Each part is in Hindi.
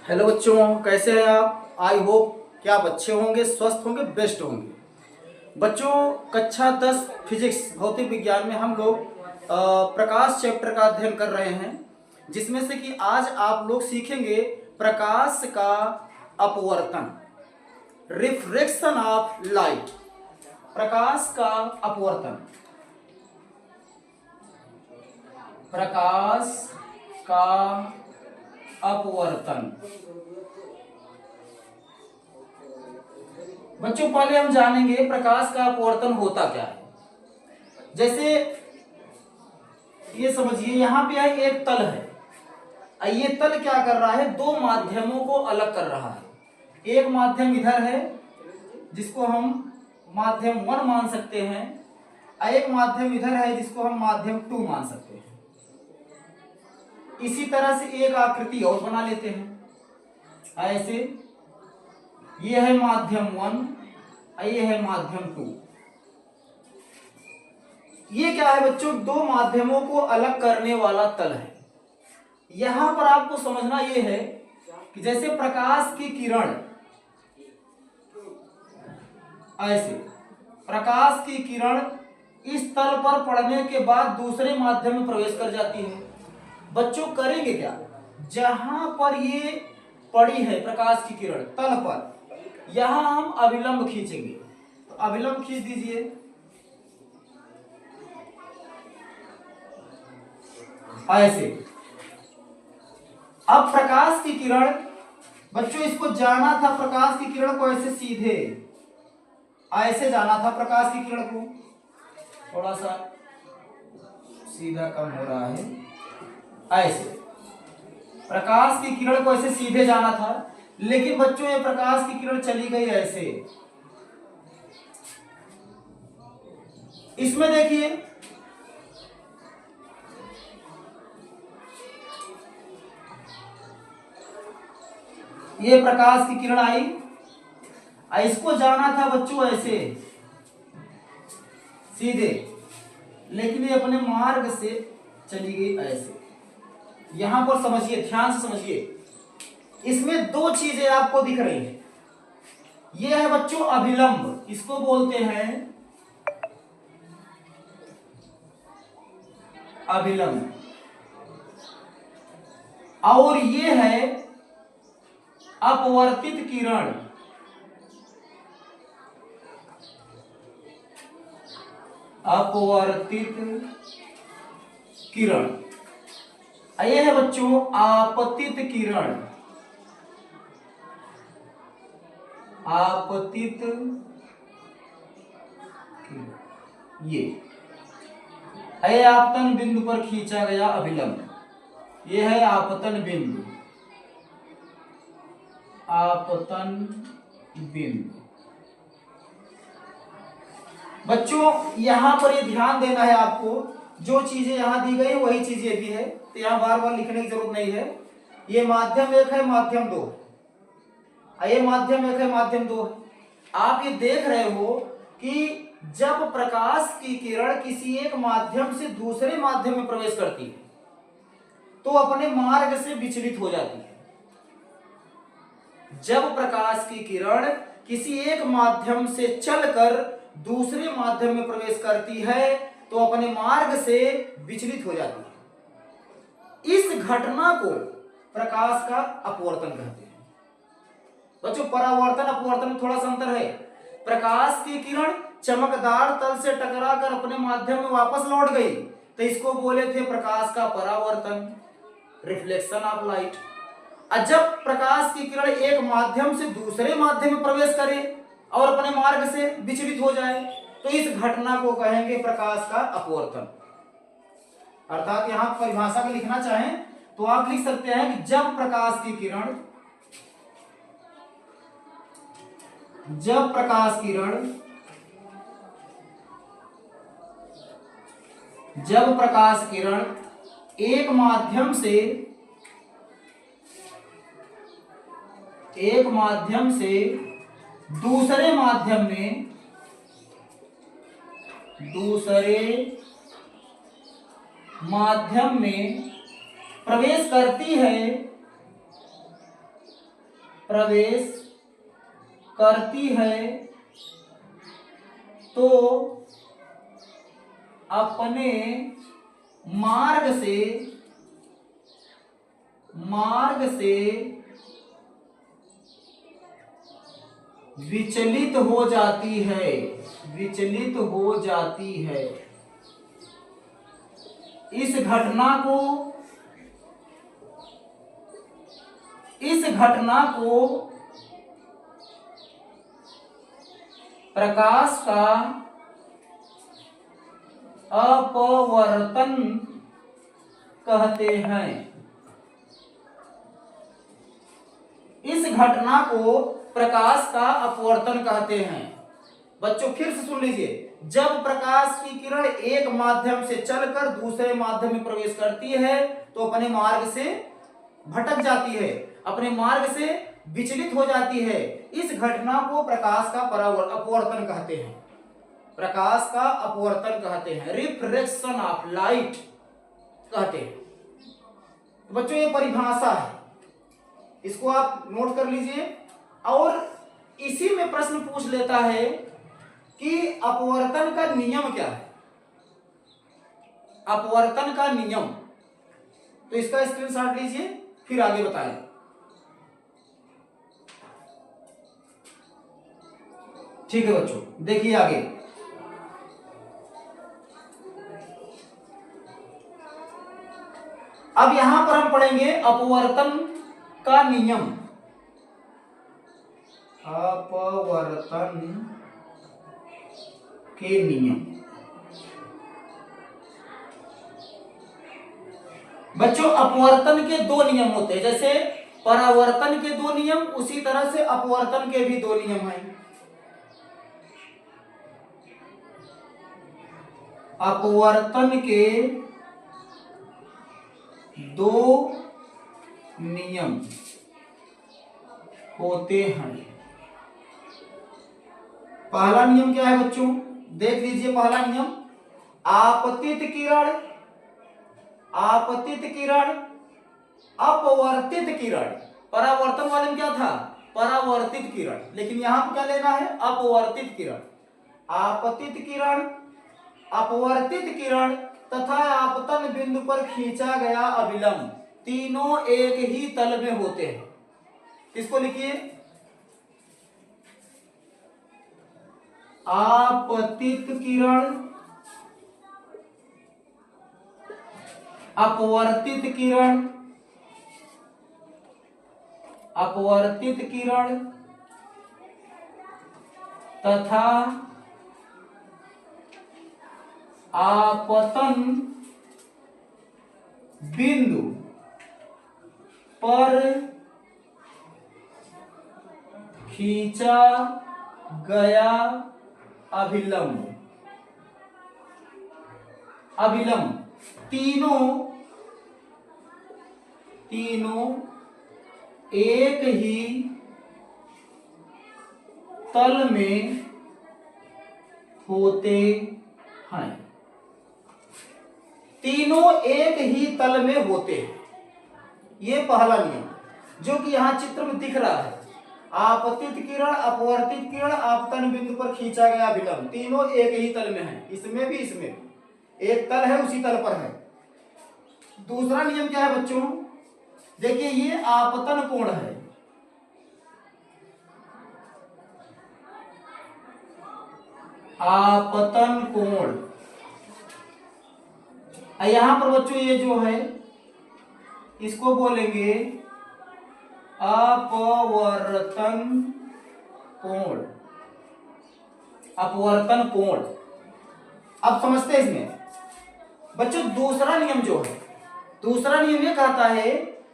हेलो बच्चों, कैसे हैं आप? आई होप कि आप अच्छे होंगे, स्वस्थ होंगे, बेस्ट होंगे। बच्चों, कक्षा 10 फिजिक्स भौतिक विज्ञान में हम लोग प्रकाश चैप्टर का अध्ययन कर रहे हैं, जिसमें से कि आज आप लोग सीखेंगे प्रकाश का अपवर्तन, रिफ्रैक्शन ऑफ लाइट। प्रकाश का अपवर्तन, प्रकाश का अपवर्तन। बच्चों, पहले हम जानेंगे प्रकाश का अपवर्तन होता क्या है। जैसे ये समझिए, यहाँ पे एक तल है। ये तल क्या कर रहा है? दो माध्यमों को अलग कर रहा है। एक माध्यम इधर है जिसको हम माध्यम 1 मान सकते हैं, और एक माध्यम इधर है जिसको हम माध्यम 2 मान सकते हैं। इसी तरह से एक आकृति और बना लेते हैं ऐसे। ये है माध्यम 1, ये है माध्यम 2। ये क्या है बच्चों? दो माध्यमों को अलग करने वाला तल है। यहां पर आपको समझना यह है कि जैसे प्रकाश की किरण ऐसे, प्रकाश की किरण इस तल पर पड़ने के बाद दूसरे माध्यम में प्रवेश कर जाती है। बच्चों, करेंगे क्या? जहां पर ये पड़ी है प्रकाश की किरण तल पर, यहां हम अभिलंब खींचेंगे। तो अभिलंब खींच दीजिए ऐसे। अब प्रकाश की किरण, बच्चों इसको जाना था, प्रकाश की किरण को ऐसे सीधे ऐसे जाना था। प्रकाश की किरण को थोड़ा सा सीधा कम हो रहा है, ऐसे प्रकाश की किरण को ऐसे सीधे जाना था। लेकिन बच्चों, ये प्रकाश की किरण चली गई ऐसे। इसमें देखिए, ये प्रकाश की किरण आई, इसको जाना था बच्चों ऐसे सीधे, लेकिन ये अपने मार्ग से चली गई ऐसे। यहां पर समझिए, ध्यान से समझिए, इसमें दो चीजें आपको दिख रही हैं। ये है बच्चों अभिलंब, इसको बोलते हैं अभिलंब, और ये है अपवर्तित किरण। अपवर्तित किरण, ये है बच्चों आपतित किरण। आपतित किरण, ये आपतन बिंदु पर खींचा गया अभिलंब। ये है आपतन बिंदु, आपतन बिंदु। बच्चों, यहां पर ये ध्यान देना है आपको, जो चीजें यहां दी गई वही चीजें भी है, तो यहां बार बार लिखने की जरूरत नहीं है। ये माध्यम 1 है, माध्यम 2, ये माध्यम 1 है, माध्यम 2 है। आप ये देख रहे हो कि जब प्रकाश की किरण किसी एक माध्यम से दूसरे माध्यम में प्रवेश करती है तो अपने मार्ग से विचलित हो जाती है। जब प्रकाश की किरण किसी एक माध्यम से चलकर दूसरे माध्यम में प्रवेश करती है तो अपने मार्ग से विचलित हो जाती है। इस घटना को प्रकाश का अपवर्तन कहते हैं। बच्चों, परावर्तन अपवर्तन में थोड़ा सा अंतर है। प्रकाश की किरण चमकदार तल से टकराकर अपने माध्यम में वापस लौट गई तो इसको बोले थे प्रकाश का परावर्तन, रिफ्लेक्शन ऑफ लाइट। और जब प्रकाश की किरण एक माध्यम से दूसरे माध्यम में प्रवेश करे और अपने मार्ग से विचलित हो जाए तो इस घटना को कहेंगे प्रकाश का अपवर्तन। अर्थात यहां परिभाषा में लिखना चाहें तो आप लिख सकते हैं कि जब प्रकाश की किरण, जब प्रकाश किरण, जब प्रकाश किरण एक माध्यम से दूसरे माध्यम में, प्रवेश करती है प्रवेश करती है तो अपने मार्ग से विचलित हो जाती है। इस घटना को प्रकाश का अपवर्तन कहते हैं। इस घटना को प्रकाश का अपवर्तन कहते हैं। बच्चों फिर से सुन लीजिए, जब प्रकाश की किरण एक माध्यम से चलकर दूसरे माध्यम में प्रवेश करती है तो अपने मार्ग से भटक जाती है, अपने मार्ग से विचलित हो जाती है। इस घटना को प्रकाश का अपवर्तन कहते हैं। प्रकाश का अपवर्तन कहते हैं, रिफ्रैक्शन ऑफ लाइट कहते हैं। तो बच्चों ये परिभाषा है, इसको आप नोट कर लीजिए। और इसी में प्रश्न पूछ लेता है कि अपवर्तन का नियम क्या है। अपवर्तन का नियम, तो इसका स्क्रीनशॉट लीजिए, फिर आगे बताएं। ठीक है बच्चों, देखिए आगे। अब यहां पर हम पढ़ेंगे अपवर्तन का नियम। अपवर्तन के नियम। बच्चों अपवर्तन के दो नियम होते हैं, जैसे परावर्तन के दो नियम, उसी तरह से अपवर्तन के भी दो नियम हैं। अपवर्तन के दो नियम होते हैं। पहला नियम क्या है बच्चों, देख लीजिए। पहला नियम, आपतित किरण, अपवर्तित किरण। परावर्तन वाले में क्या था, परावर्तित किरण, लेकिन यहां पर क्या लेना है, अपवर्तित किरण। आपतित किरण, अपवर्तित किरण तथा आपतन बिंदु पर खींचा गया अभिलंब, तीनों एक ही तल में होते हैं। इसको लिखिए, आपतित किरण, अपवर्तित किरण, अपवर्तित किरण तथा आपतन बिंदु पर खींचा गया अभिलंब, तीनों एक ही तल में होते हैं। तीनों एक ही तल में होते हैं, ये पहला नियम जो कि यहां चित्र में दिख रहा है। आपतित किरण, अपवर्तित किरण, आपतन बिंदु पर खींचा गया अभिलंब, तीनों एक ही तल में है। इसमें भी एक तल है, उसी तल पर है। दूसरा नियम क्या है बच्चों, देखिए ये आपतन कोण है, आपतन कोण। यहां पर बच्चों ये जो है इसको बोलेंगे अपवर्तन कोण, अपवर्तन कोण। अब समझते हैं इसमें बच्चों दूसरा नियम जो है, दूसरा नियम ये कहता है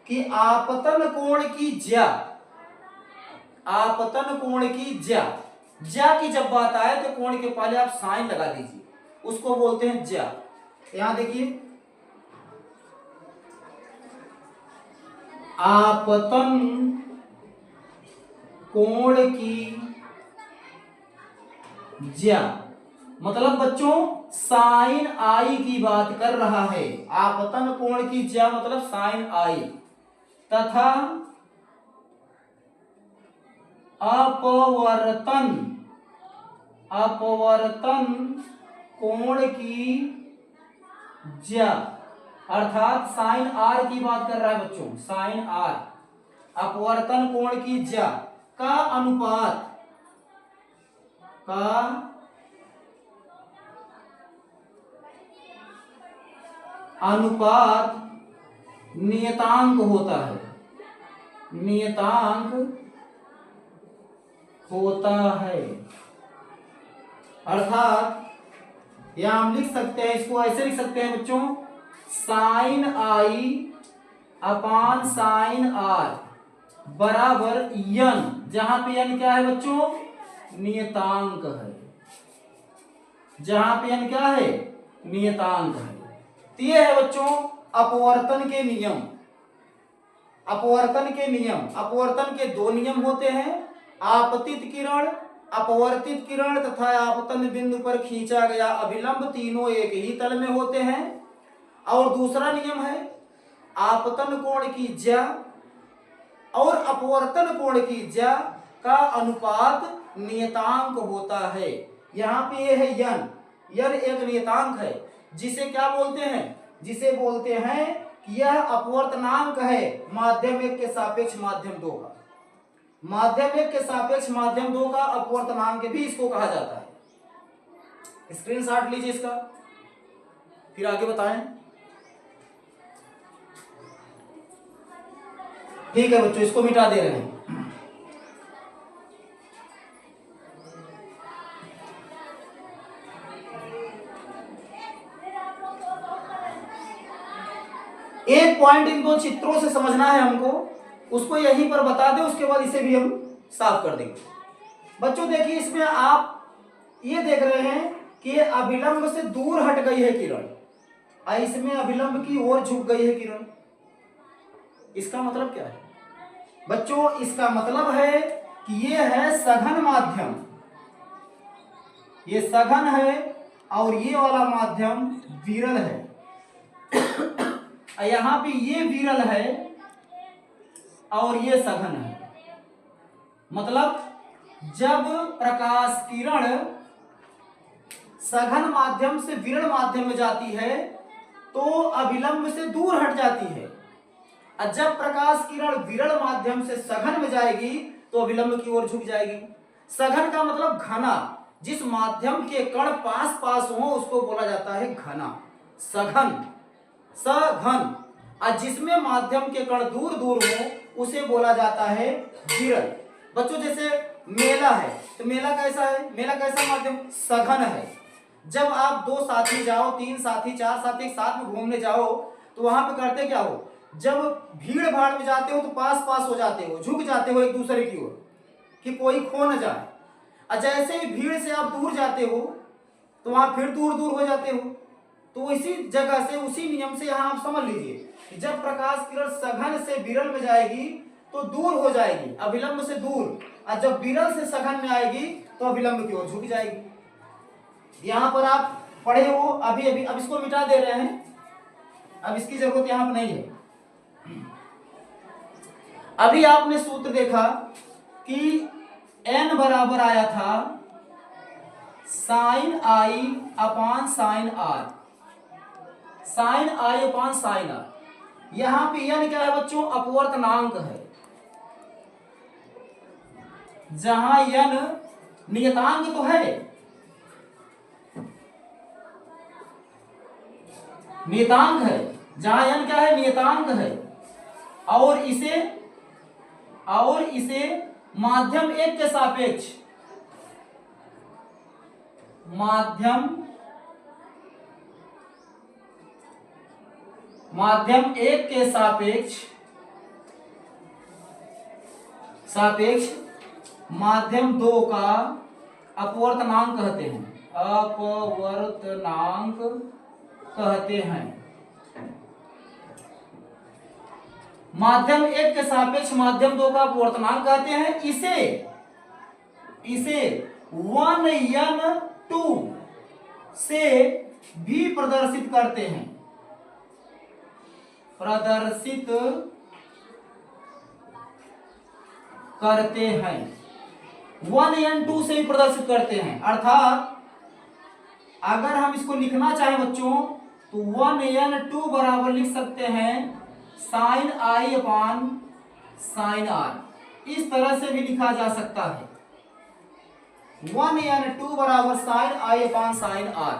कि आपतन कोण की ज्या, आपतन कोण की ज्या, ज्या की जब बात आए तो कोण के पहले आप साइन लगा दीजिए, उसको बोलते हैं ज्या। यहां देखिए, आपतन कोण की ज्या मतलब बच्चों साइन आई की बात कर रहा है। आपतन कोण की ज्या मतलब साइन आई, तथा अपवर्तन अपवर्तन कोण की ज्या, अर्थात साइन आर की बात कर रहा है बच्चों, साइन आर, अपवर्तन कोण की ज्या का अनुपात नियतांक होता है, नियतांक होता है। अर्थात यहां हम लिख सकते हैं, इसको ऐसे लिख सकते हैं बच्चों, sine i upon sine r बराबर यन, जहां पे यन क्या है बच्चों, नियतांक है, जहां पे यन क्या है, नियतांक है। तो ये है बच्चों अपवर्तन के नियम। अपवर्तन के नियम, अपवर्तन के दो नियम होते हैं, आपतित किरण, अपवर्तित किरण तथा आपतन बिंदु पर खींचा गया अभिलंब, तीनों एक ही तल में होते हैं। और दूसरा नियम है आपतन कोण की ज्या और अपवर्तन कोण की ज्या का अनुपात नियतांक होता है। यहाँ पे ये है यन, यन एक नियतांक है, जिसे क्या बोलते हैं, जिसे बोलते हैं कि यह अपवर्तनांक है माध्यम एक के सापेक्ष माध्यम दो का, माध्यम एक के सापेक्ष माध्यम दो का अपवर्तनांक भी इसको कहा जाता है। स्क्रीनशॉट लीजिए इसका, फिर आगे बताएं। ठीक है बच्चों, इसको मिटा दे रहे हैं। एक पॉइंट इन दो चित्रों से समझना है हमको, उसको यहीं पर बता दे, उसके बाद इसे भी हम साफ कर देंगे। बच्चों देखिए, इसमें आप ये देख रहे हैं कि अभिलंब से दूर हट गई है किरण, और इसमें अभिलंब की ओर झुक गई है किरण। इसका मतलब क्या है बच्चों, इसका मतलब है कि ये है सघन माध्यम, ये सघन है और ये वाला माध्यम विरल है। यहां पे ये विरल है और ये सघन है। मतलब जब प्रकाश किरण सघन माध्यम से विरल माध्यम में जाती है तो अभिलंब से दूर हट जाती है, और जब प्रकाश किरण विरल माध्यम से सघन में जाएगी तो अभिलंब की ओर झुक जाएगी। सघन का मतलब घना, जिस माध्यम के कण पास पास हो उसको बोला जाता है घना, सघन, सघन। और जिसमें माध्यम के कण दूर दूर हो उसे बोला जाता है विरल। बच्चों जैसे मेला है, तो मेला कैसा है, मेला कैसा माध्यम, सघन है। जब आप दो साथी जाओ, तीन साथी, चार साथी एक साथ में घूमने जाओ तो वहां पे करते क्या हो, जब भीड़ भाड़ में जाते हो तो पास पास हो जाते हो, झुक जाते हो एक दूसरे की ओर कि कोई खो न जाए। और जैसे ही भीड़ से आप दूर जाते हो तो वहां फिर दूर दूर हो जाते हो। तो इसी जगह से, उसी नियम से यहाँ आप समझ लीजिए कि जब प्रकाश किरण सघन से विरल में जाएगी तो दूर हो जाएगी, अभिलंब से दूर, और जब विरल से सघन में आएगी तो अभिलंब की ओर झुक जाएगी। यहाँ पर आप पढ़े हो अभी अभी, अब इसको मिटा दे रहे हैं, अब इसकी जरूरत यहाँ पर नहीं है। अभी आपने सूत्र देखा कि n बराबर आया था sine i upon sine r, sine i upon sine r. यहां पे n क्या है बच्चों, अपवर्तनांक है, जहां n नियतांक तो है, नियतांक है, जहां n क्या है, नियतांक है, और इसे माध्यम एक के सापेक्ष, माध्यम एक के सापेक्ष माध्यम दो का अपवर्तनांक कहते हैं, अपवर्तनांक कहते हैं। माध्यम एक के सापेक्ष माध्यम दो का अपवर्तनांक कहते हैं। इसे 1n2 से भी प्रदर्शित करते हैं, 1n2 से भी प्रदर्शित करते हैं। अर्थात अगर हम इसको लिखना चाहें बच्चों तो 1n2 बराबर लिख सकते हैं sine i upon sine r. इस तरह से भी लिखा जा सकता है 1n2 बराबर sine i upon sine r.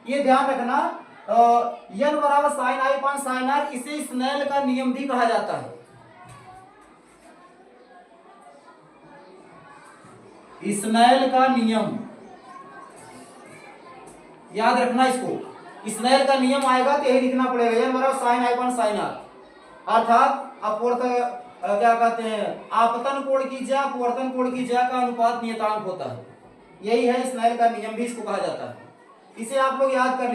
ये ध्यान रखना n बराबर sine i upon sine r, इसे स्नेल का नियम भी कहा जाता है। स्नेल का नियम याद रखना इसको। स्नेल का नियम आएगा तो यही लिखना पड़ेगा n बराबर sine i upon sine r. अर्थात अपवर्तन क्या कहते हैं, आपतन कोण की ज्या अपवर्तन कोण की ज्या का अनुपात नियतांक होता है। यही है स्नेल का नियम भी इसको कहा जाता है। इसे आप लोग याद कर लीजिए।